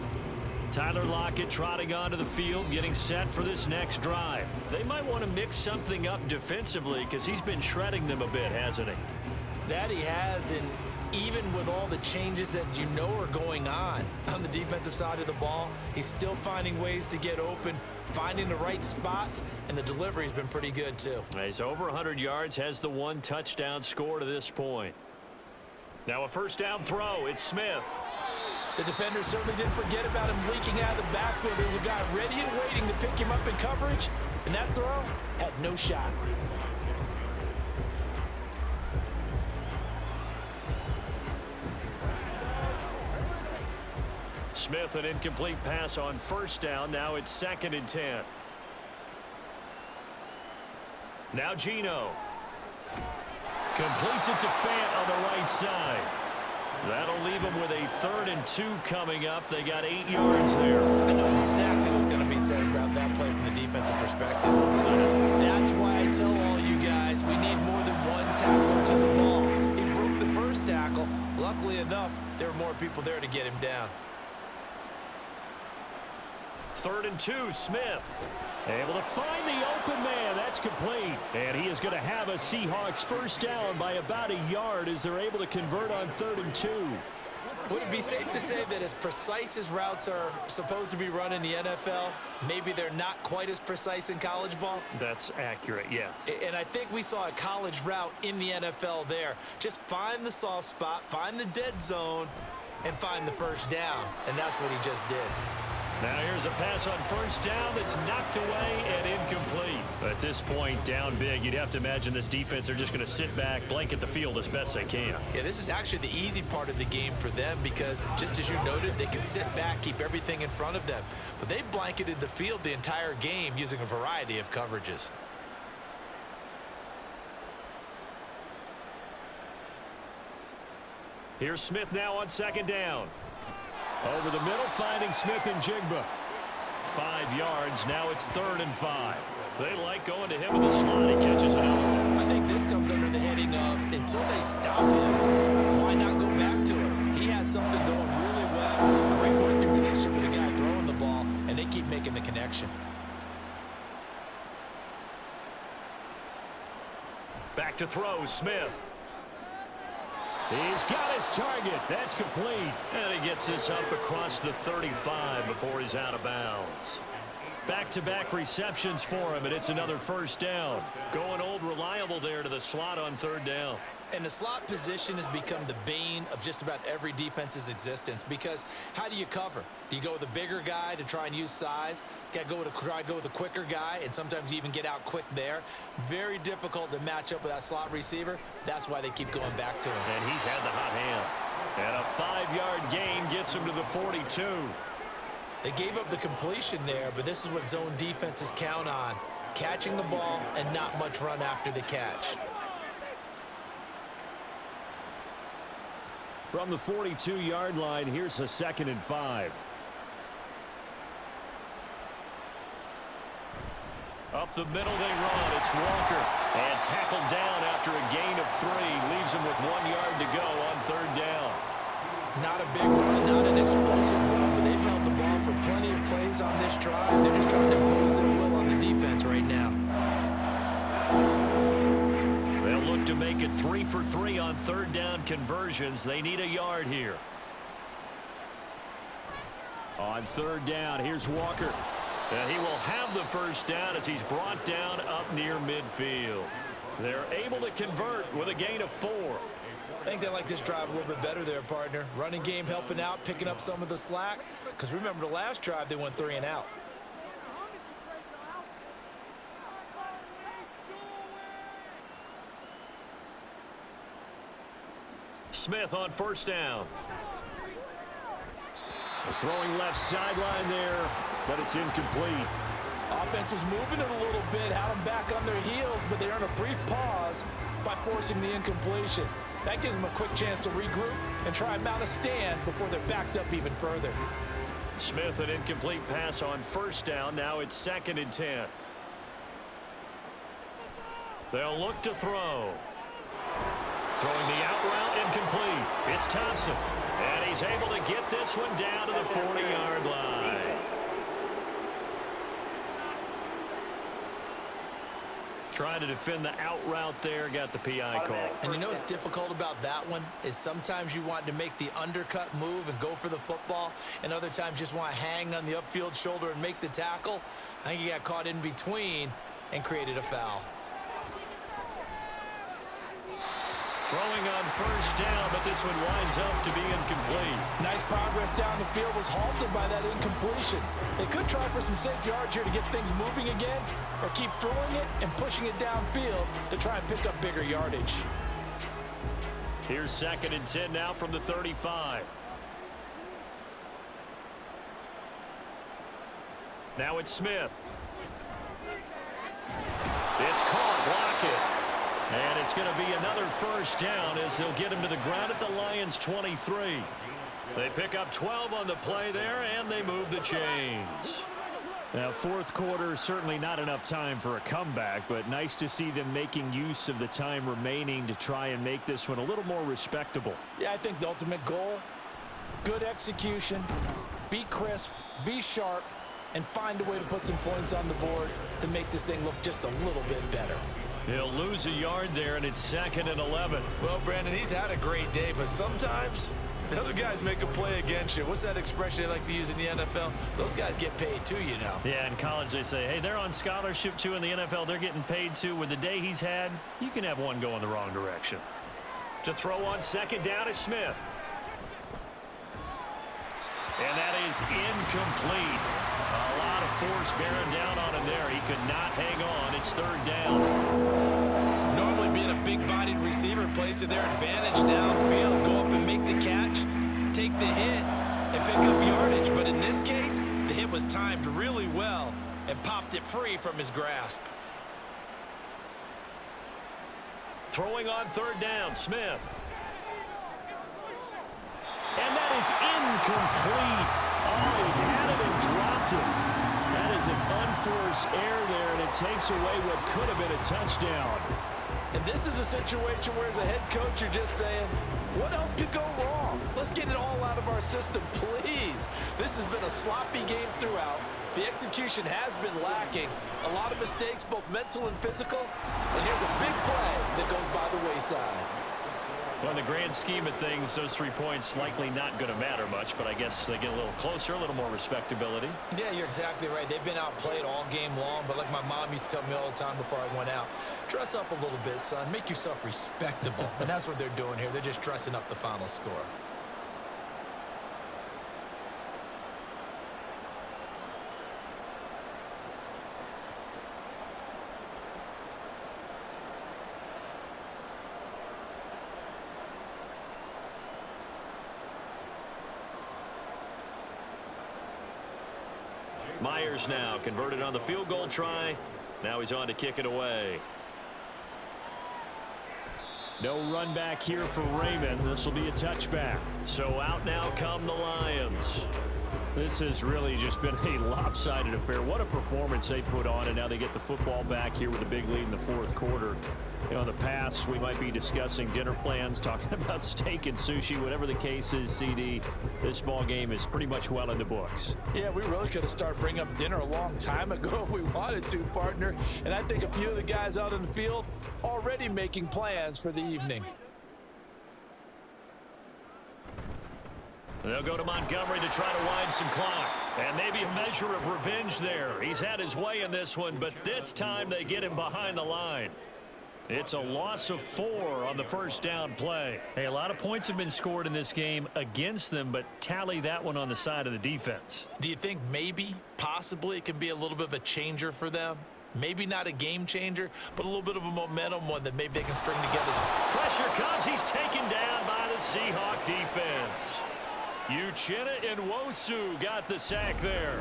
Tyler Lockett trotting onto the field, getting set for this next drive. They might want to mix something up defensively because he's been shredding them a bit, hasn't he? That he has, and even with all the changes that you know are going on the defensive side of the ball, he's still finding ways to get open, finding the right spots, and the delivery's been pretty good too. He's over 100 yards, has the 1 touchdown score to this point. Now a first down throw. It's Smith. The defender certainly didn't forget about him leaking out of the backfield. There was a guy ready and waiting to pick him up in coverage, and that throw had no shot. Smith, an incomplete pass on first down. Now it's 2nd and 10. Now Geno. Completes it to Fant on the right side. That'll leave them with a 3rd and 2 coming up. They got 8 yards there. I know exactly what's going to be said about that play from the defensive perspective. That's why I tell all you guys we need more than one tackler to the ball. He broke the first tackle. Luckily enough, there were more people there to get him down. 3rd and 2, Smith. Able to find the open man. That's complete. And he is going to have a Seahawks first down by about a yard as they're able to convert on 3rd and 2. Would it be safe to say that as precise as routes are supposed to be run in the NFL, maybe they're not quite as precise in college ball? That's accurate, yeah. And I think we saw a college route in the NFL there. Just find the soft spot, find the dead zone, and find the first down. And that's what he just did. Now here's a pass on first down that's knocked away and incomplete. At this point, down big, you'd have to imagine this defense, they're just going to sit back, blanket the field as best they can. Yeah, this is actually the easy part of the game for them because, just as you noted, they can sit back, keep everything in front of them. But they've blanketed the field the entire game using a variety of coverages. Here's Smith now on 2nd down. Over the middle, finding Smith and Jigba. 5 yards. Now it's 3rd and 5. They like going to him in the slot. He catches another one. I think this comes under the heading of until they stop him, why not go back to him? He has something going really well. Great working relationship with the guy throwing the ball, and they keep making the connection. Back to throw, Smith. He's got his target. That's complete. And he gets this up across the 35 before he's out of bounds. Back-to-back receptions for him, and it's another first down. Going old reliable there to the slot on 3rd down. And the slot position has become the bane of just about every defense's existence because how do you cover? Do you go with a bigger guy to try and use size? Got to try to go with a quicker guy, and sometimes you even get out quick there. Very difficult to match up with that slot receiver. That's why they keep going back to him. And he's had the hot hand. And a 5-yard gain gets him to the 42. They gave up the completion there, but this is what zone defenses count on. Catching the ball and not much run after the catch. From the 42-yard line, here's a 2nd and 5. Up the middle they run. It's Walker. And tackled down after a gain of 3. Leaves him with 1 yard to go on 3rd down. Not a big run, not an explosive run, but they've held the ball for plenty of plays on this drive. They're just trying to impose their will on the defense right now. They'll look to make it 3 for 3 on 3rd down conversions. They need a yard here. On 3rd down, here's Walker. And he will have the first down as he's brought down up near midfield. They're able to convert with a gain of 4. I think they like this drive a little bit better there, partner. Running game helping out, picking up some of the slack. Because remember the last drive, they went 3 and out. Smith on first down. Throwing left sideline there, but it's incomplete. Offense was moving it a little bit, had them back on their heels, but they earned a brief pause by forcing the incompletion. That gives them a quick chance to regroup and try and mount a stand before they're backed up even further. Smith, an incomplete pass on first down. Now it's 2nd and 10. They'll look to throw. Throwing the out route, incomplete. It's Thompson. And he's He's able to get this one down to the 40-yard line. Trying to defend the out route there, got the PI call. And you know what's difficult about that one is sometimes you want to make the undercut move and go for the football, and other times just want to hang on the upfield shoulder and make the tackle. I think he got caught in between and created a foul. Throwing on first down, but this one winds up to be incomplete. Nice progress down the field was halted by that incompletion. They could try for some safe yards here to get things moving again, or keep throwing it and pushing it downfield to try and pick up bigger yardage. Here's 2nd and 10 now from the 35. Now it's Smith. It's caught, block it. And it's going to be another first down as they'll get him to the ground at the Lions' 23. They pick up 12 on the play there, and they move the chains. Now, fourth quarter, certainly not enough time for a comeback, but nice to see them making use of the time remaining to try and make this one a little more respectable. Yeah, I think the ultimate goal, good execution, be crisp, be sharp, and find a way to put some points on the board to make this thing look just a little bit better. He'll lose a yard there, and it's 2nd and 11. Well, Brandon, he's had a great day, but sometimes the other guys make a play against you. What's that expression they like to use in the NFL? Those guys get paid too, you know. Yeah, in college they say, hey, they're on scholarship too. In the NFL, they're getting paid too. With the day he's had, you can have one going the wrong direction. To throw on 2nd down is Smith. And that is incomplete. A lot of force bearing down on him there. He could not hang on. It's 3rd down. Normally being a big-bodied receiver plays to their advantage downfield. Go up and make the catch, take the hit, and pick up yardage. But in this case, the hit was timed really well and popped it free from his grasp. Throwing on 3rd down, Smith. And that is incomplete. Oh, he had it and dropped it. That is an unforced error there, and it takes away what could have been a touchdown. And this is a situation where, as a head coach, you're just saying, what else could go wrong? Let's get it all out of our system, please. This has been a sloppy game throughout. The execution has been lacking. A lot of mistakes, both mental and physical. And here's a big play that goes by the wayside. Well, in the grand scheme of things, those 3 points likely not going to matter much, but I guess they get a little closer, a little more respectability. Yeah, you're exactly right. They've been outplayed all game long, but like my mom used to tell me all the time before I went out, dress up a little bit, son. Make yourself respectable. And that's what they're doing here. They're just dressing up the final score. Myers now converted on the field goal try. Now he's on to kick it away. No run back here for Raymond. This will be a touchback. So out now come the Lions. This has really just been a lopsided affair. What a performance they put on, and now they get the football back here with a big lead in the fourth quarter. You know, in the past, we might be discussing dinner plans, talking about steak and sushi, whatever the case is, CD. This ball game is pretty much well in the books. Yeah, we really could have started bringing up dinner a long time ago if we wanted to, partner. And I think a few of the guys out in the field already making plans for the evening. They'll go to Montgomery to try to wind some clock. And maybe a measure of revenge there. He's had his way in this one, but this time they get him behind the line. It's a loss of 4 on the first down play. Hey, a lot of points have been scored in this game against them, but tally that one on the side of the defense. Do you think maybe, possibly, it can be a little bit of a changer for them? Maybe not a game changer, but a little bit of a momentum one that maybe they can string together. Pressure comes. He's taken down by the Seahawk defense. Uchenna and Nwosu got the sack there.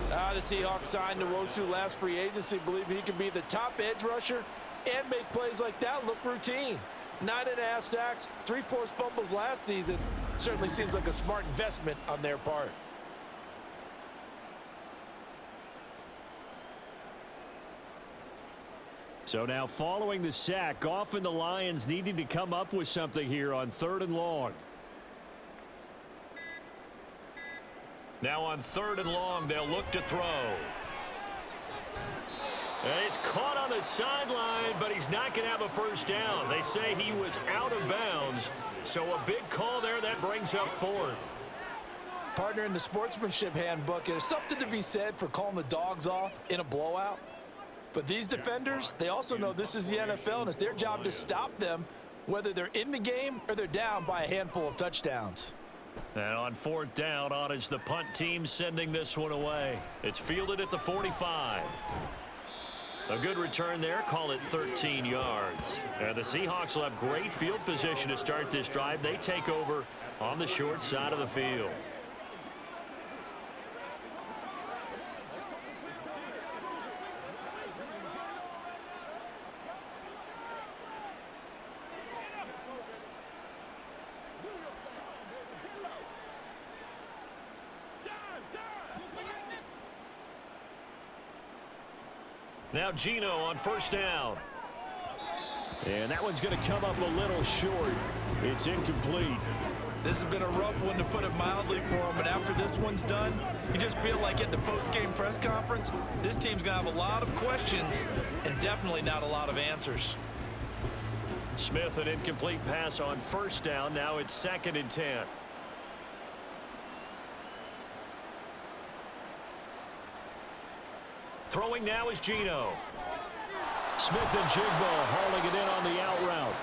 The Seahawks signed Nwosu last free agency. Believe he can be the top edge rusher and make plays like that look routine. 9.5 sacks, 3 forced fumbles last season. Certainly seems like a smart investment on their part. So now following the sack, Goff and the Lions needing to come up with something here on 3rd and long. Now on 3rd and long, they'll look to throw. And he's caught on the sideline, but he's not going to have a first down. They say he was out of bounds, so a big call there that brings up 4th. Partner, in the sportsmanship handbook, there's something to be said for calling the dogs off in a blowout. But these defenders, they also know this is the NFL, and it's their job to stop them, whether they're in the game or they're down by a handful of touchdowns. And on 4th down, on is the punt team sending this one away. It's fielded at the 45. A good return there, call it 13 yards. And the Seahawks will have great field position to start this drive. They take over on the short side of the field. Now Geno on 1st down. And that one's going to come up a little short. It's incomplete. This has been a rough one, to put it mildly, for him. And after this one's done, you just feel like at the post-game press conference, this team's going to have a lot of questions and definitely not a lot of answers. Smith, an incomplete pass on 1st down. Now it's 2nd and 10. Throwing now is Geno. Smith and Jigbo hauling it in on the out route.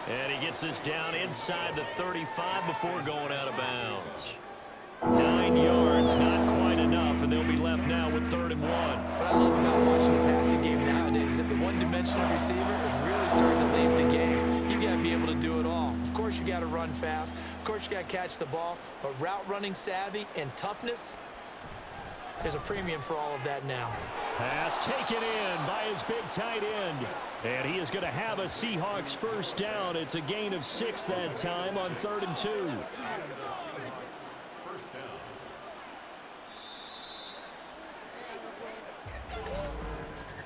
And he gets this down inside the 35 before going out of bounds. 9 yards, not quite enough, and they'll be left now with 3rd and 1. What I love about watching the passing game nowadays is that the one-dimensional receiver is really starting to lead the game. You got to be able to do it all. Of course, you got to run fast. Of course, you got to catch the ball. But route running savvy and toughness, there's a premium for all of that now. Pass taken in by his big tight end. And he is going to have a Seahawks 1st down. It's a gain of 6 that time on 3rd and 2.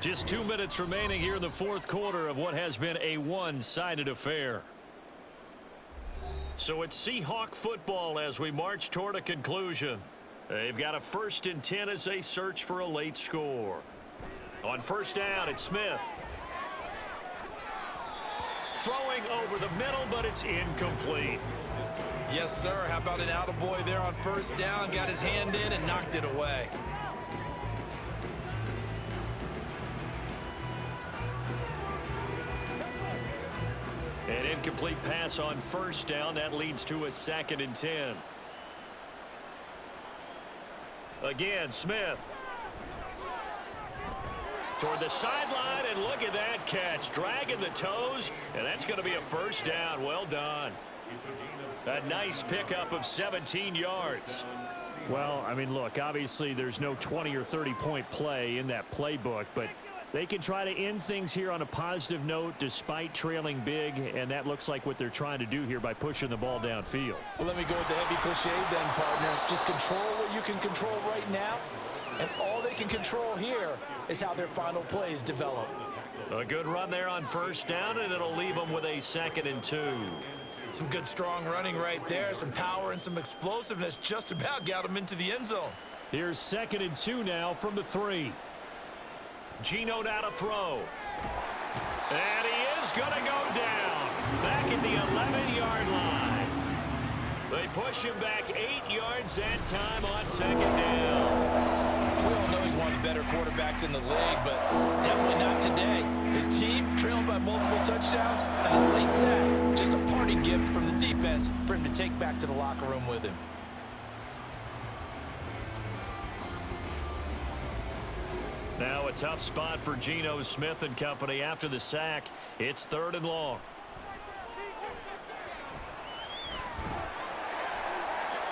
Just 2 minutes remaining here in the 4th quarter of what has been a one-sided affair. So it's Seahawk football as we march toward a conclusion. They've got a 1st and 10 as they search for a late score. On 1st down, it's Smith. Throwing over the middle, but it's incomplete. Yes, sir. How about an attaboy there on 1st down? Got his hand in and knocked it away. An incomplete pass on 1st down. That leads to a 2nd and 10. Again, Smith. Toward the sideline, and look at that catch. Dragging the toes, and that's going to be a 1st down. Well done. A nice pickup of 17 yards. Well, I mean, look, obviously there's no 20 or 30-point play in that playbook, but they can try to end things here on a positive note despite trailing big, and that looks like what they're trying to do here by pushing the ball downfield. Well, let me go with the heavy cliche then, partner. Just control what you can control right now, and all they can control here is how their final plays develop. A good run there on 1st down, and it'll leave them with a 2nd and 2. Some good strong running right there. Some power and some explosiveness just about got him into the end zone. Here's 2nd and 2 now from the 3. Geno now to throw. And he is going to go down. Back at the 11-yard line. They push him back 8 yards that time on 2nd down. We all know he's one of the better quarterbacks in the league, but definitely not today. His team trailing by multiple touchdowns and a late sack. Just a parting gift from the defense for him to take back to the locker room with him. Now a tough spot for Geno Smith and company after the sack. It's 3rd and long.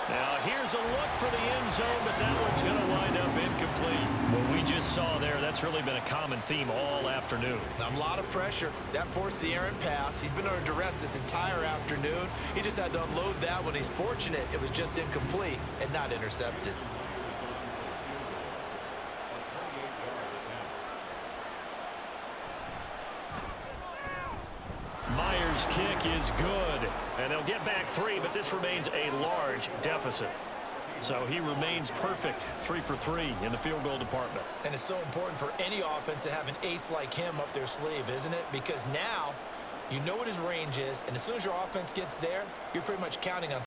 Now here's a look for the end zone, but that one's going to wind up incomplete. What we just saw there, that's really been a common theme all afternoon. A lot of pressure. That forced the errant pass. He's been under duress this entire afternoon. He just had to unload that when he's fortunate it was just incomplete and not intercepted. Myers' kick is good, and they'll get back 3, but this remains a large deficit. So he remains perfect, 3 for 3 in the field goal department. And it's so important for any offense to have an ace like him up their sleeve, isn't it? Because now you know what his range is, and as soon as your offense gets there, you're pretty much counting on